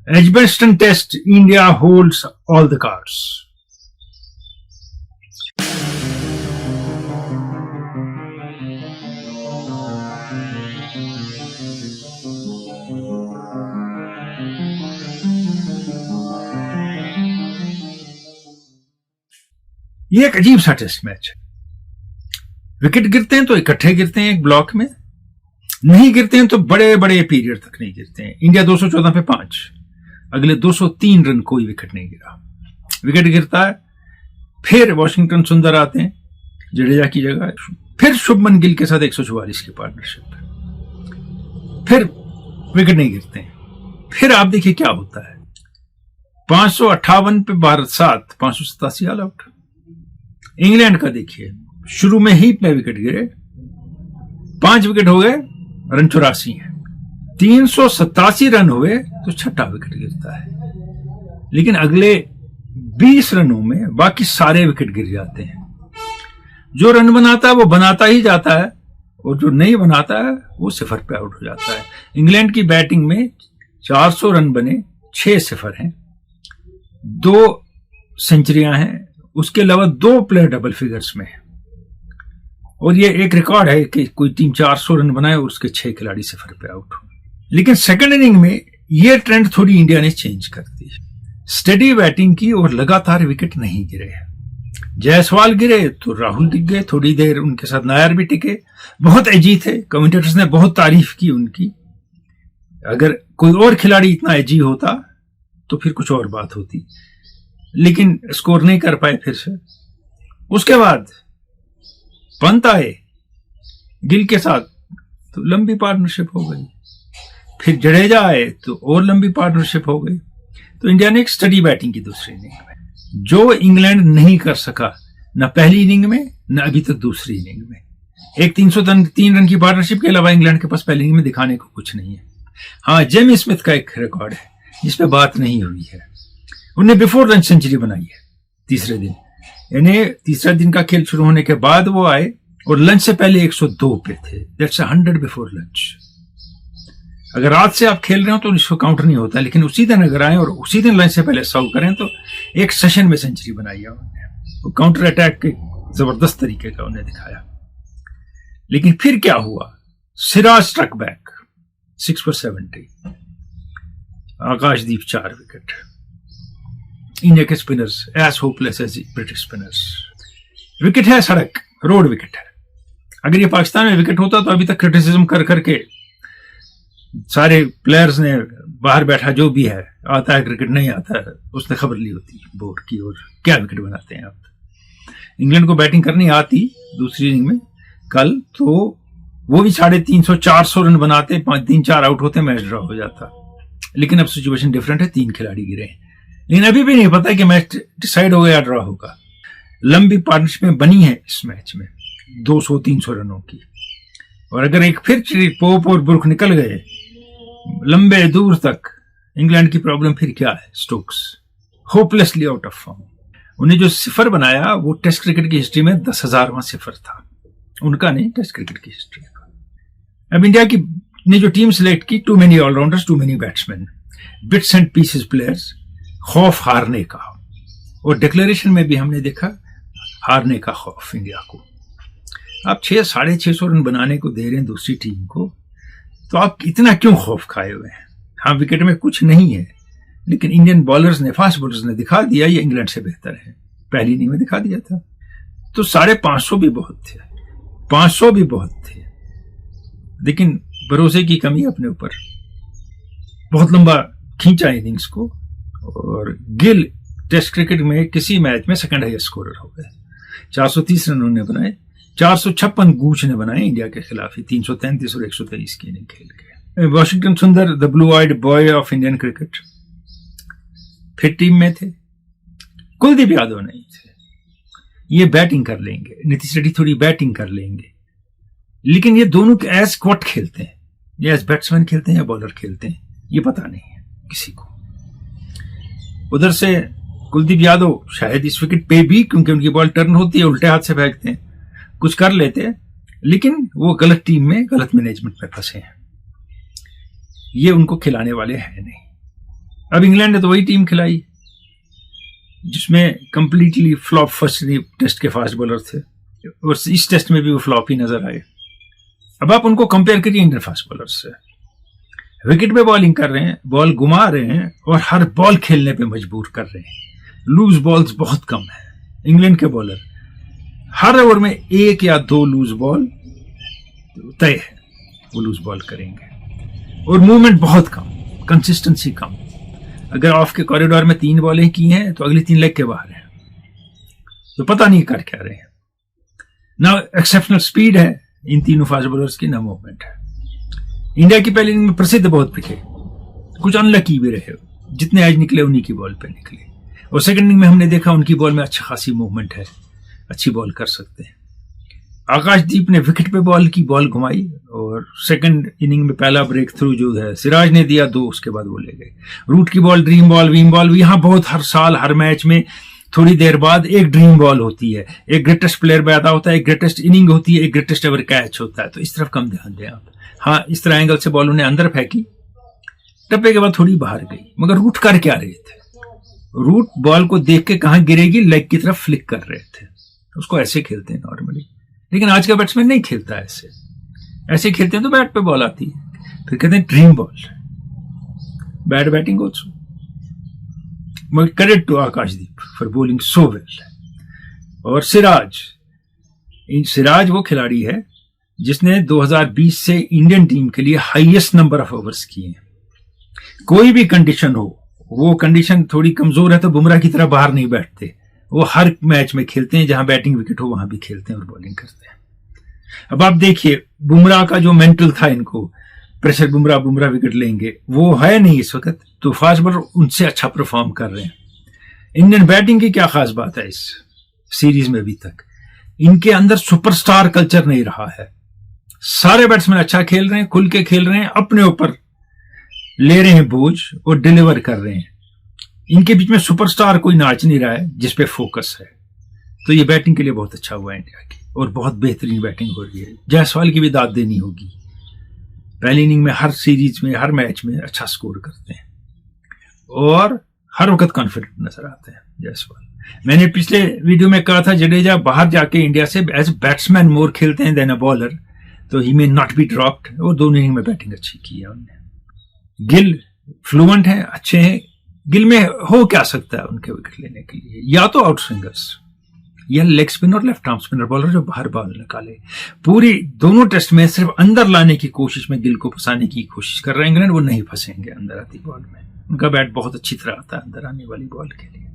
Edgbaston Test, India holds all the cards. ये एक अजीब सा टेस्ट मैच है। विकेट गिरते हैं तो इकट्ठे गिरते हैं एक ब्लॉक में, नहीं गिरते हैं तो बड़े बड़े पीरियड तक नहीं गिरते हैं। इंडिया 214 पे 5, अगले 203 रन कोई विकेट नहीं गिरा। विकेट गिरता है, फिर वॉशिंगटन सुंदर आते हैं जडेजा की जगह, फिर शुभमन गिल के साथ 144 की पार्टनरशिप, फिर विकेट नहीं गिरते हैं। फिर आप देखिए क्या होता है, 558 पे भारत 7, 587 ऑल आउट। इंग्लैंड का देखिए, शुरू में ही पे विकेट गिरे, 5 विकेट हो गए, रन 84 है, 387 रन हुए तो छठा विकेट गिरता है। लेकिन अगले 20 रनों में बाकी सारे विकेट गिर जाते हैं। जो रन बनाता है वो बनाता ही जाता है, और जो नहीं बनाता है वो सिफर पे आउट हो जाता है। इंग्लैंड की बैटिंग में 400 रन बने, 6 सिफर हैं, 2 सेंचुरियां हैं, उसके अलावा 2 प्लेयर डबल फिगर्स में है। और ये एक रिकॉर्ड है कि कोई टीम 400 रन बनाए और उसके 6 खिलाड़ी सिफर पे आउट हो। लेकिन सेकंड इनिंग में ये ट्रेंड थोड़ी इंडिया ने चेंज कर दी। स्टेडी बैटिंग की और लगातार विकेट नहीं गिरे। जायसवाल गिरे तो राहुल दिख गए, थोड़ी देर उनके साथ नायर भी टिके, बहुत एजी थे, कमेंटेटर्स ने बहुत तारीफ की उनकी। अगर कोई और खिलाड़ी इतना एजी होता तो फिर कुछ और बात होती, लेकिन स्कोर नहीं कर पाए फिर से। उसके बाद पंत आए गिल के साथ तो लंबी पार्टनरशिप हो गई, फिर जडेजा आए तो और लंबी पार्टनरशिप हो गई। तो इंडिया ने एक स्टडी बैटिंग की दूसरी इनिंग में, जो इंग्लैंड नहीं कर सका न पहली इनिंग में न अभी तक दूसरी इनिंग में। एक 303 रन की पार्टनरशिप के अलावा इंग्लैंड के पास पहली इनिंग में दिखाने को कुछ नहीं है। हाँ, जेमी स्मिथ का एक रिकॉर्ड है जिस पे बात नहीं हुई है, उन्होंने बिफोर लंच सेंचुरी बनाई है तीसरे दिन, यानी तीसरा दिन का खेल शुरू होने के बाद वो आए और लंच से पहले 102 पे थे। That's 100 before lunch. अगर रात से आप खेल रहे हो तो इसको काउंटर नहीं होता, लेकिन उसी दिन अगर आए और उसी दिन लंच से पहले 100 करें तो एक सेशन में सेंचुरी बनाई है उन्होंने। वो काउंटर अटैक के जबरदस्त तरीके का उन्हें दिखाया। लेकिन फिर क्या हुआ, Siraj struck back 6 for 70, Akashdeep 4 wicket. India के spinners as hopeless as British spinners. Wicket है, सड़क रोड विकेट है। अगर ये पाकिस्तान में विकेट होता तो अभी तक क्रिटिसिज्म कर करके सारे प्लेयर्स ने, बाहर बैठा जो भी है, आता है क्रिकेट नहीं आता है, उसने खबर ली होती बोर्ड की और क्या विकेट बनाते हैं आप। इंग्लैंड को बैटिंग करनी आती दूसरी इनिंग में कल, तो वो भी 350-400 रन बनाते, 5-3-4 आउट होते, मैच ड्रॉ हो जाता। लेकिन अब सिचुएशन डिफरेंट है, 3 खिलाड़ी गिरे, लेकिन अभी भी नहीं पता कि मैच डिसाइड होगा या ड्रॉ होगा। लंबी पार्टनरशिप बनी है इस मैच में 200-300 रनों की, और अगर एक फिर पोप और बुर्क निकल गए लंबे दूर तक, इंग्लैंड की प्रॉब्लम फिर क्या है, Stokes hopelessly out of form. उन्हें जो सिफर बनाया वो टेस्ट क्रिकेट की हिस्ट्री में 10,000वां सिफर था, उनका नहीं, टेस्ट क्रिकेट की हिस्ट्री का। अब इंडिया की ने जो टीम सिलेक्ट की, too many allrounders, too many batsman, bits and pieces players, खौफ हारने का। और डिक्लेरेशन में भी हमने देखा हारने का खौफ इंडिया को। आप 600-650 रन बनाने को दे रहे हैं दूसरी टीम को, तो आप इतना क्यों खौफ खाए हुए हैं। हाँ, विकेट में कुछ नहीं है, लेकिन इंडियन बॉलर्स ने, फास्ट बॉलर्स ने दिखा दिया ये इंग्लैंड से बेहतर है। पहली इनिंग में दिखा दिया था। तो 550 भी बहुत थे, 500 भी बहुत थे, लेकिन भरोसे की कमी अपने ऊपर। बहुत लंबा खींचा इनिंग्स को, और गिल टेस्ट क्रिकेट में किसी मैच में सेकंड हाईएस्ट स्कोरर हो गए। 430 रन उन्होंने बनाए, 456 गूच ने बनाए इंडिया के खिलाफ ही, 333 और 123 की इनिंग खेल के। Washington Sundar, the blue eyed boy of Indian cricket, फिर टीम में थे। कुलदीप यादव नहीं थे। ये बैटिंग कर लेंगे, नीतीश रेड्डी थोड़ी बैटिंग कर लेंगे, लेकिन ये दोनों एज क्वाट खेलते हैं, या एज बैट्समैन खेलते हैं या बॉलर खेलते हैं, ये पता नहीं है किसी को। उधर से कुलदीप यादव शायद इस विकेट पे भी, क्योंकि उनकी बॉल टर्न होती है, उल्टे हाथ से फेंकते हैं, कुछ कर लेते हैं, लेकिन वो गलत टीम में, गलत मैनेजमेंट में फंसे हैं। ये उनको खिलाने वाले हैं नहीं। अब इंग्लैंड ने तो वही टीम खिलाई जिसमें कंप्लीटली फ्लॉप फर्स्ट टेस्ट के फास्ट बॉलर थे, और इस टेस्ट में भी वो फ्लॉप ही नजर आए। अब आप उनको कंपेयर करिए इंडियन फास्ट बॉलर से। विकेट पे बॉलिंग कर रहे हैं, बॉल घुमा रहे हैं और हर बॉल खेलने पे मजबूर कर रहे हैं। लूज बॉल्स बहुत कम है। इंग्लैंड के बॉलर हर ओवर में 1 या 2 लूज बॉल तय है, वो लूज बॉल करेंगे, और मूवमेंट बहुत कम, कंसिस्टेंसी कम। अगर ऑफ के कॉरिडोर में 3 बॉलें की हैं तो अगली 3 लेग के बाहर हैं, तो पता नहीं कर क्या रहे हैं। ना एक्सेप्शनल स्पीड है इन तीनों फास्ट बॉलर्स की, ना मूवमेंट है। इंडिया की पहली इनिंग में प्रसिद्ध बहुत दिखे, कुछ अनलकी भी रहे, जितने एज निकले उन्हीं की बॉल पे निकले। और सेकंड इनिंग में हमने देखा उनकी बॉल में अच्छा खासी मूवमेंट है, अच्छी बॉल कर सकते हैं। आकाशदीप ने विकेट पे बॉल की, बॉल घुमाई, और सेकंड इनिंग में पहला ब्रेक थ्रू जो है सिराज ने दिया 2, उसके बाद वो ले गए। रूट की ball, dream ball, Vim ball, यहाँ बहुत हर साल हर मैच में थोड़ी देर बाद एक ड्रीम बॉल होती है, एक ग्रेटेस्ट प्लेयर पैदा होता है, एक ग्रेटेस्ट इनिंग होती है, एक ग्रेटेस्ट एवर कैच होता है। तो इस तरफ कम ध्यान दें आप। हाँ, इस तरह एंगल से बॉल उन्हें अंदर फेंकी, टप्पे के बाद थोड़ी बाहर गई, मगर रूट कर क्या रहे थे? रूट बॉल को देख के कहां गिरेगी, लेग की तरफ फ्लिक कर रहे थे। उसको ऐसे खेलते हैं नॉर्मली, लेकिन आज का बैट्समैन नहीं खेलता ऐसे। ऐसे खेलते हैं तो बैट पे बॉल आती है, फिर कहते हैं dream ball, bad batting also. मगर credit to Akashdeep for bowling so well. और सिराज वो खिलाड़ी है जिसने 2020 से इंडियन टीम के लिए हाईएस्ट नंबर ऑफ ओवर्स किए हैं। कोई भी कंडीशन हो, वो कंडीशन थोड़ी कमजोर है तो बुमराह की तरह बाहर नहीं बैठते, वो हर मैच में खेलते हैं, जहां बैटिंग विकेट हो वहां भी खेलते हैं और बॉलिंग करते हैं। अब आप देखिए बुमराह का जो मेंटल था, इनको प्रेशर, बुमराह विकेट लेंगे, वो है नहीं इस वक्त, तो फास्ट बॉलर उनसे अच्छा परफॉर्म कर रहे हैं। इंडियन बैटिंग की क्या खास बात है इस सीरीज में? अभी तक इनके अंदर सुपरस्टार कल्चर नहीं रहा है। सारे बैट्समैन अच्छा खेल रहे हैं, खुल के खेल रहे हैं, अपने ऊपर ले रहे हैं बोझ और डिलीवर कर रहे हैं। इनके बीच में सुपरस्टार कोई नाच नहीं रहा है जिस पे फोकस है। तो ये बैटिंग के लिए बहुत अच्छा हुआ है इंडिया की, और बहुत बेहतरीन बैटिंग हो रही है। जायसवाल की भी दाद देनी होगी, पहली इनिंग में हर सीरीज में, हर मैच में अच्छा स्कोर करते हैं और हर वक्त कॉन्फिडेंट नजर आते हैं जायसवाल। मैंने पिछले वीडियो में कहा था जडेजा बाहर जाके इंडिया से एज बैट्समैन मोर खेलते हैं देन अ बॉलर, तो ही मे नॉट बी ड्रॉप्ड। और दोनों इनिंग में बैटिंग अच्छी की है उन्होंने। गिल फ्लुएंट हैं, अच्छे हैं। गिल में हो क्या सकता है उनके विकेट लेने के लिए? या तो आउट स्विंगर्स या लेग स्पिनर और लेफ्ट आर्म स्पिनर बॉलर जो बाहर बॉल निकाले। पूरी दोनों टेस्ट में सिर्फ अंदर लाने की कोशिश में गिल को फंसाने की कोशिश कर रहे हैं इंग्लैंड, वो नहीं फंसेंगे अंदर आती बॉल में। उनका बैट बहुत अच्छी तरह आता है अंदर आने वाली बॉल के लिए।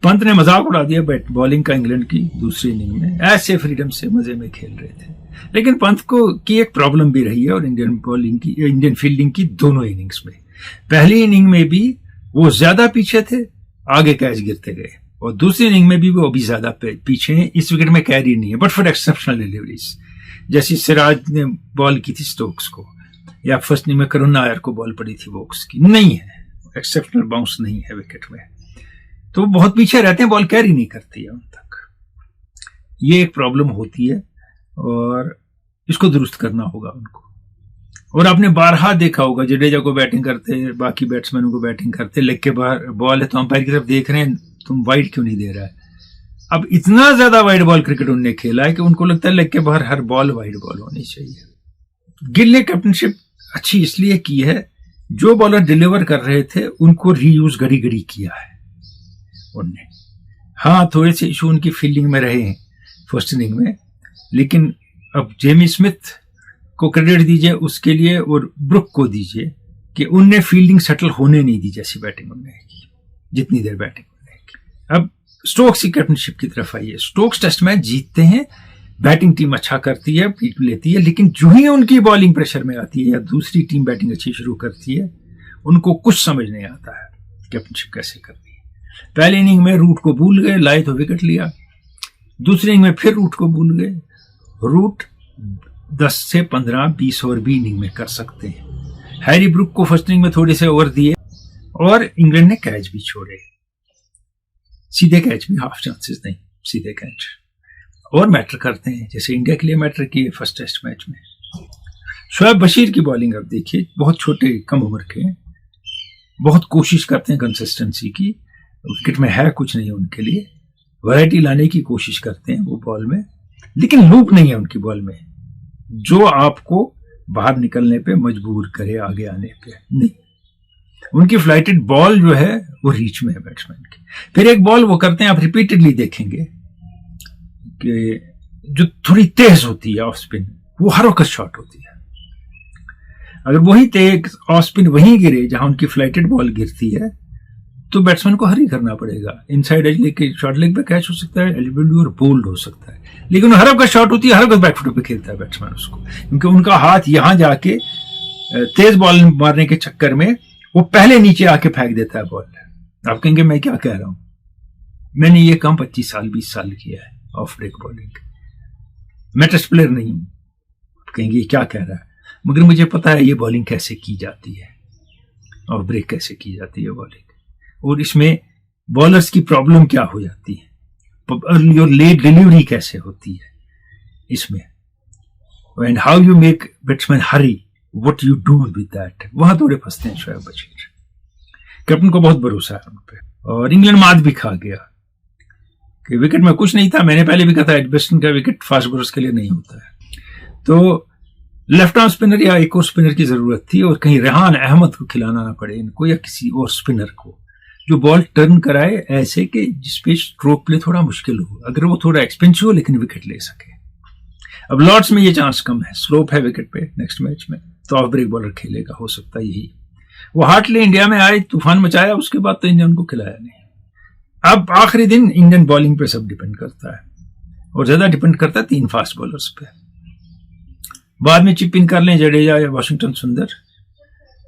पंत ने मजाक उड़ा दिया बैट बॉलिंग का इंग्लैंड की दूसरी इनिंग में, ऐसे फ्रीडम से मजे में खेल रहे थे। लेकिन पंत को की एक प्रॉब्लम भी रही है, और इंडियन फील्डिंग की दोनों इनिंग्स में। पहली इनिंग में भी वो ज्यादा पीछे थे, आगे कैच गिरते गए, और दूसरी इनिंग में भी वो अभी ज्यादा पीछे हैं। इस विकेट में कैरी नहीं है, बट फॉर एक्सेप्शनल डिलीवरीज, जैसी सिराज ने बॉल की थी स्टोक्स को, या फर्स्ट इनिंग में करुण नायर को बॉल पड़ी थी वोक्स की, नहीं है एक्सेप्शनल बाउंस नहीं है विकेट में, तो बहुत पीछे रहते हैं, बॉल कैरी नहीं करती है उन तक। ये एक प्रॉब्लम होती है और इसको दुरुस्त करना होगा उनको। और आपने बारहा देखा होगा जडेजा को बैटिंग करते, बाकी बैट्समैनों को बैटिंग करते, लेग के बाहर बॉल है तो अंपायर की तरफ देख रहे हैं, तुम वाइड क्यों नहीं दे रहा है? अब इतना ज्यादा वाइड बॉल क्रिकेट उन्होंने खेला है कि उनको लगता है लेग के बाहर हर बॉल वाइड बॉल होनी चाहिए। गिल ने कैप्टनशिप अच्छी इसलिए की है, जो बॉलर डिलीवर कर रहे थे उनको रीयूज घड़ी घड़ी किया है उनने। हाँ, थोड़े से इशू उनकी फील्डिंग में रहे हैं फर्स्ट इनिंग में, लेकिन अब जेमी स्मिथ को क्रेडिट दीजिए उसके लिए, और ब्रुक को दीजिए कि उनने फील्डिंग सेटल होने नहीं दी जैसी बैटिंग उन्होंने की, जितनी देर बैटिंग उन्होंने की। अब स्टोक्स की कैप्टनशिप की तरफ आइए। स्टोक्स टेस्ट मैच जीतते हैं, बैटिंग टीम अच्छा करती है, पीट लेती है, लेकिन जो ही उनकी बॉलिंग प्रेशर में आती है या दूसरी टीम बैटिंग अच्छी शुरू करती है, उनको कुछ समझ नहीं आता है कैप्टनशिप कैसे करनी है। पहले इनिंग में रूट को भूल गए, लाए तो विकेट लिया। दूसरी इनिंग में फिर रूट को भूल गए। रूट 10 से 15, 20 ओवर भी इनिंग में कर सकते हैं। हैरी ब्रुक को फर्स्ट इनिंग में थोड़े से ओवर दिए और इंग्लैंड ने कैच भी छोड़े, सीधे कैच भी, हाफ चांसेस नहीं, सीधे कैच, और मैटर करते हैं जैसे इंडिया के लिए मैटर किए फर्स्ट टेस्ट मैच में। शोएब बशीर की बॉलिंग अब देखिए, बहुत छोटे कम उम्र के, बहुत कोशिश करते हैं कंसिस्टेंसी की, विकेट में है कुछ नहीं उनके लिए, वैरायटी लाने की कोशिश करते हैं वो बॉल में, लेकिन लूप नहीं है उनकी बॉल में जो आपको बाहर निकलने पे मजबूर करे आगे आने पे नहीं। उनकी फ्लाइटेड बॉल जो है वो रीच में है बैट्समैन की। फिर एक बॉल वो करते हैं, आप रिपीटेडली देखेंगे कि जो थोड़ी तेज होती है ऑफ स्पिन, वो हर वक्त शॉट होती है। अगर वही तेज ऑफ स्पिन वहीं गिरे जहां उनकी फ्लाइटेड बॉल गिरती है तो बैट्समैन को हरी करना पड़ेगा। इनसाइड एज लेके शॉर्ट लेग पे कैच हो सकता है, एलिमेंट और बोल्ड हो सकता है, लेकिन हर वक्त शॉट होती है, हर वक्त बैकफुट पे खेलता है बैट्समैन उसको, क्योंकि उनका हाथ यहां जाके तेज बॉल मारने के चक्कर में वो पहले नीचे आके फेंक देता है बॉल। आप कहेंगे मैं क्या कह रहा हूं, मैंने ये काम 25 साल 20 साल किया है ऑफ ब्रेक बॉलिंग, मैं टेस्ट प्लेयर नहीं हूं। कहेंगे क्या कह रहा है, मगर मुझे पता है ये बॉलिंग कैसे की जाती है, ऑफ ब्रेक कैसे की जाती है बॉलिंग, और इसमें बॉलर्स की प्रॉब्लम क्या हो जाती है, अर्ली और लेट डिलीवरी कैसे होती है इसमें, and how you make batsman Hari, what you do with that, वहां थोड़े फंसते हैं शोएब बशीर। कैप्टन को बहुत भरोसा है उन पे, और इंग्लैंड मात भी खा गया कि विकेट में कुछ नहीं था। मैंने पहले भी कहा था एडजस्टन का विकेट फास्ट बॉलर्स के लिए नहीं होता है, तो लेफ्ट आर्म स्पिनर या एक और स्पिनर की जरूरत थी, और कहीं रेहान अहमद को खिलाना ना पड़े इनको, या किसी और स्पिनर को जो बॉल टर्न कराए ऐसे कि जिसपे स्ट्रोक प्ले थोड़ा मुश्किल हो, अगर वो थोड़ा एक्सपेंसिव हो लेकिन विकेट ले सके। अब लॉर्ड्स में ये चांस कम है, स्लोप है विकेट पे नेक्स्ट मैच में, तो ऑफ ब्रेक बॉलर खेलेगा, हो सकता है यही। वो हार्टली इंडिया में आए, तूफान मचाया, उसके बाद तो इंडिया उनको खिलाया नहीं। अब आखिरी दिन इंडियन बॉलिंग पे सब डिपेंड करता है, और ज्यादा डिपेंड करता है 3 फास्ट बॉलर्स पे। बाद में चिप इन कर लें जडेजा या वाशिंगटन सुंदर,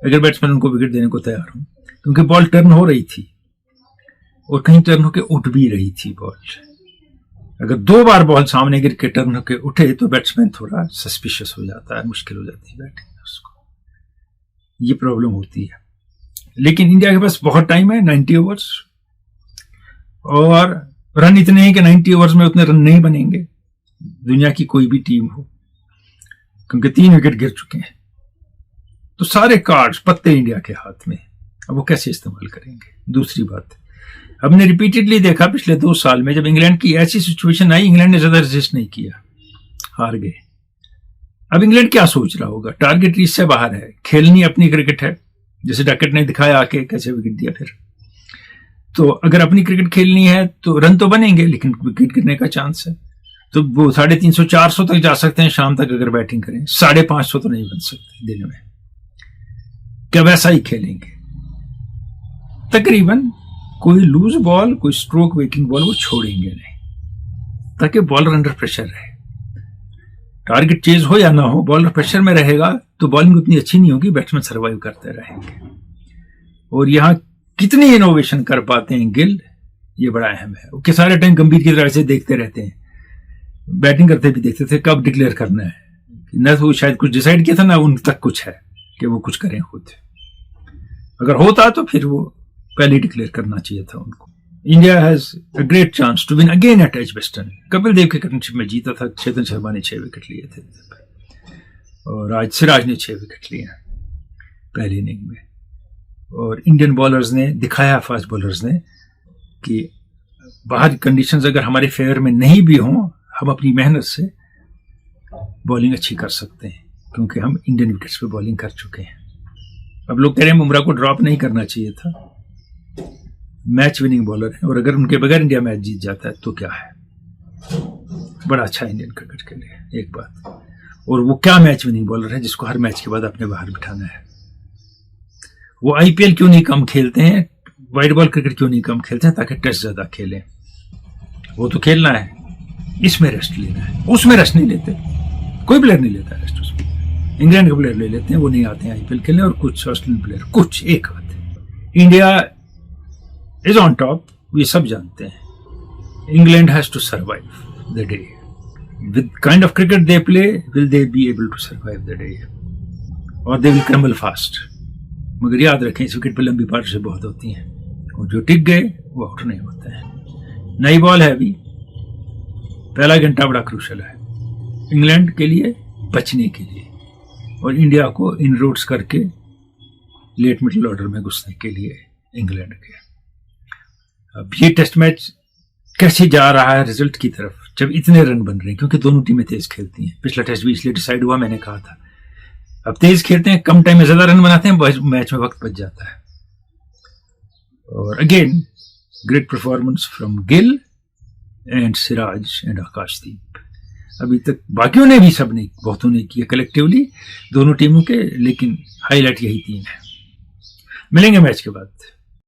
अगर बैट्समैन उनको विकेट देने को तैयार हो, क्योंकि बॉल टर्न हो रही थी और कहीं टर्न होकर उठ भी रही थी बॉल। अगर 2 बार बॉल सामने गिर के टर्न होकर उठे तो बैट्समैन थोड़ा सस्पिशियस हो जाता है, मुश्किल हो जाती है बैटिंग उसको, ये प्रॉब्लम होती है। लेकिन इंडिया के पास बहुत टाइम है, 90 ओवर्स, और रन इतने हैं कि 90 ओवर्स में उतने रन नहीं बनेंगे दुनिया की कोई भी टीम हो, क्योंकि 3 विकेट गिर चुके हैं। तो सारे कार्ड्स पत्ते इंडिया के हाथ में, अब वो कैसे इस्तेमाल करेंगे। दूसरी बात, हमने रिपीटेडली देखा पिछले 2 साल में, जब इंग्लैंड की ऐसी सिचुएशन आई, इंग्लैंड ने ज्यादा रेजिस्ट नहीं किया, हार गए। अब इंग्लैंड क्या सोच रहा होगा, टारगेट रीच से बाहर है, खेलनी अपनी क्रिकेट है, जैसे डकैट ने दिखाया आके कैसे विकेट दिया। फिर तो अगर अपनी क्रिकेट खेलनी है तो रन तो बनेंगे, लेकिन विकेट गिरने का चांस है, तो वो 350 400 तक जा सकते हैं शाम तक अगर बैटिंग करें, 550 तो नहीं बन सकते दिन में। क्या वैसा ही खेलेंगे तकरीबन, कोई लूज बॉल, कोई स्ट्रोक वेकिंग बॉल वो छोड़ेंगे नहीं, ताकि बॉलर अंडर प्रेशर रहे। टारगेट चेज हो या ना हो, बॉलर प्रेशर में रहेगा तो बॉलिंग उतनी अच्छी नहीं होगी, बैट्समैन सर्वाइव करते रहेंगे। और यहां कितनी इनोवेशन कर पाते हैं गिल, ये बड़ा अहम है। कि सारे टाइम गंभीर की तरह से देखते रहते हैं, बैटिंग करते भी देखते थे कब डिक्लेयर करना है, न तो शायद कुछ डिसाइड किया था ना उन तक कुछ है कि वो कुछ करें खुद। अगर होता तो फिर वो पहले डिक्लेयर करना चाहिए था उनको। India has a great chance to win again at Edgbaston. Kapil Dev के कैप्टनशिप में जीता था, चेतन शर्मा ने 6 विकेट लिए थे, और आज सिराज ने 6 विकेट लिए पहली इनिंग में। और इंडियन बॉलर्स ने दिखाया, फास्ट बॉलर्स ने, कि बाहर कंडीशंस अगर हमारे फेवर में नहीं भी हों, हम अपनी मेहनत से बॉलिंग अच्छी कर सकते हैं, क्योंकि हम इंडियन विकेट्स पे बॉलिंग कर चुके हैं। अब लोग कह रहे हैं बुमराह को ड्रॉप नहीं करना चाहिए था, मैच विनिंग बॉलर है, और अगर उनके बगैर इंडिया मैच जीत जाता है तो क्या है, बड़ा अच्छा इंडियन क्रिकेट के लिए एक बात। और वो क्या मैच विनिंग बॉलर है जिसको हर मैच के बाद अपने बाहर बिठाना है। वो आईपीएल क्यों नहीं कम खेलते हैं, वाइट बॉल क्रिकेट क्यों नहीं कम खेलते हैं, ताकि टेस्ट ज्यादा खेलें। वो तो खेलना है, इसमें रेस्ट लेना है, उसमें रेस्ट नहीं लेते, कोई प्लेयर नहीं लेता रेस्ट उसमें। इंग्लैंड के प्लेयर ले लेते हैं, वो नहीं आते हैं आईपीएल खेलने, और कुछ ऑस्ट्रेलियन प्लेयर, कुछ एक आते हैं। इंडिया इज ऑन टॉप, ये सब जानते हैं। England has to survive the day with kind of cricket they play, will they be able to survive the day, or they will crumble fast। मगर याद रखें इस विकेट पर लंबी पार्टनरशिप बहुत होती हैं, और जो टिक गए वो आउट नहीं होते हैं। नई बॉल है अभी, पहला घंटा बड़ा क्रूशल है इंग्लैंड के लिए बचने के लिए, और इंडिया को इन रोड्स करके लेट मिडिल ऑर्डर में घुसने के लिए इंग्लैंड के। अब ये टेस्ट मैच कैसे जा रहा है रिजल्ट की तरफ, जब इतने रन बन रहे हैं, क्योंकि दोनों टीमें तेज खेलती हैं। पिछला टेस्ट भी इसलिए डिसाइड हुआ, मैंने कहा था। अब तेज खेलते हैं, कम टाइम में ज्यादा रन बनाते हैं, मैच में वक्त बच जाता है। और again great performance from Gill and Siraj and Akashdeep. अभी तक बाकियों ने भी, सबने, बहुतों ने किया कलेक्टिवली दोनों टीमों के, लेकिन हाईलाइट यही तीन है। मिलेंगे मैच के बाद।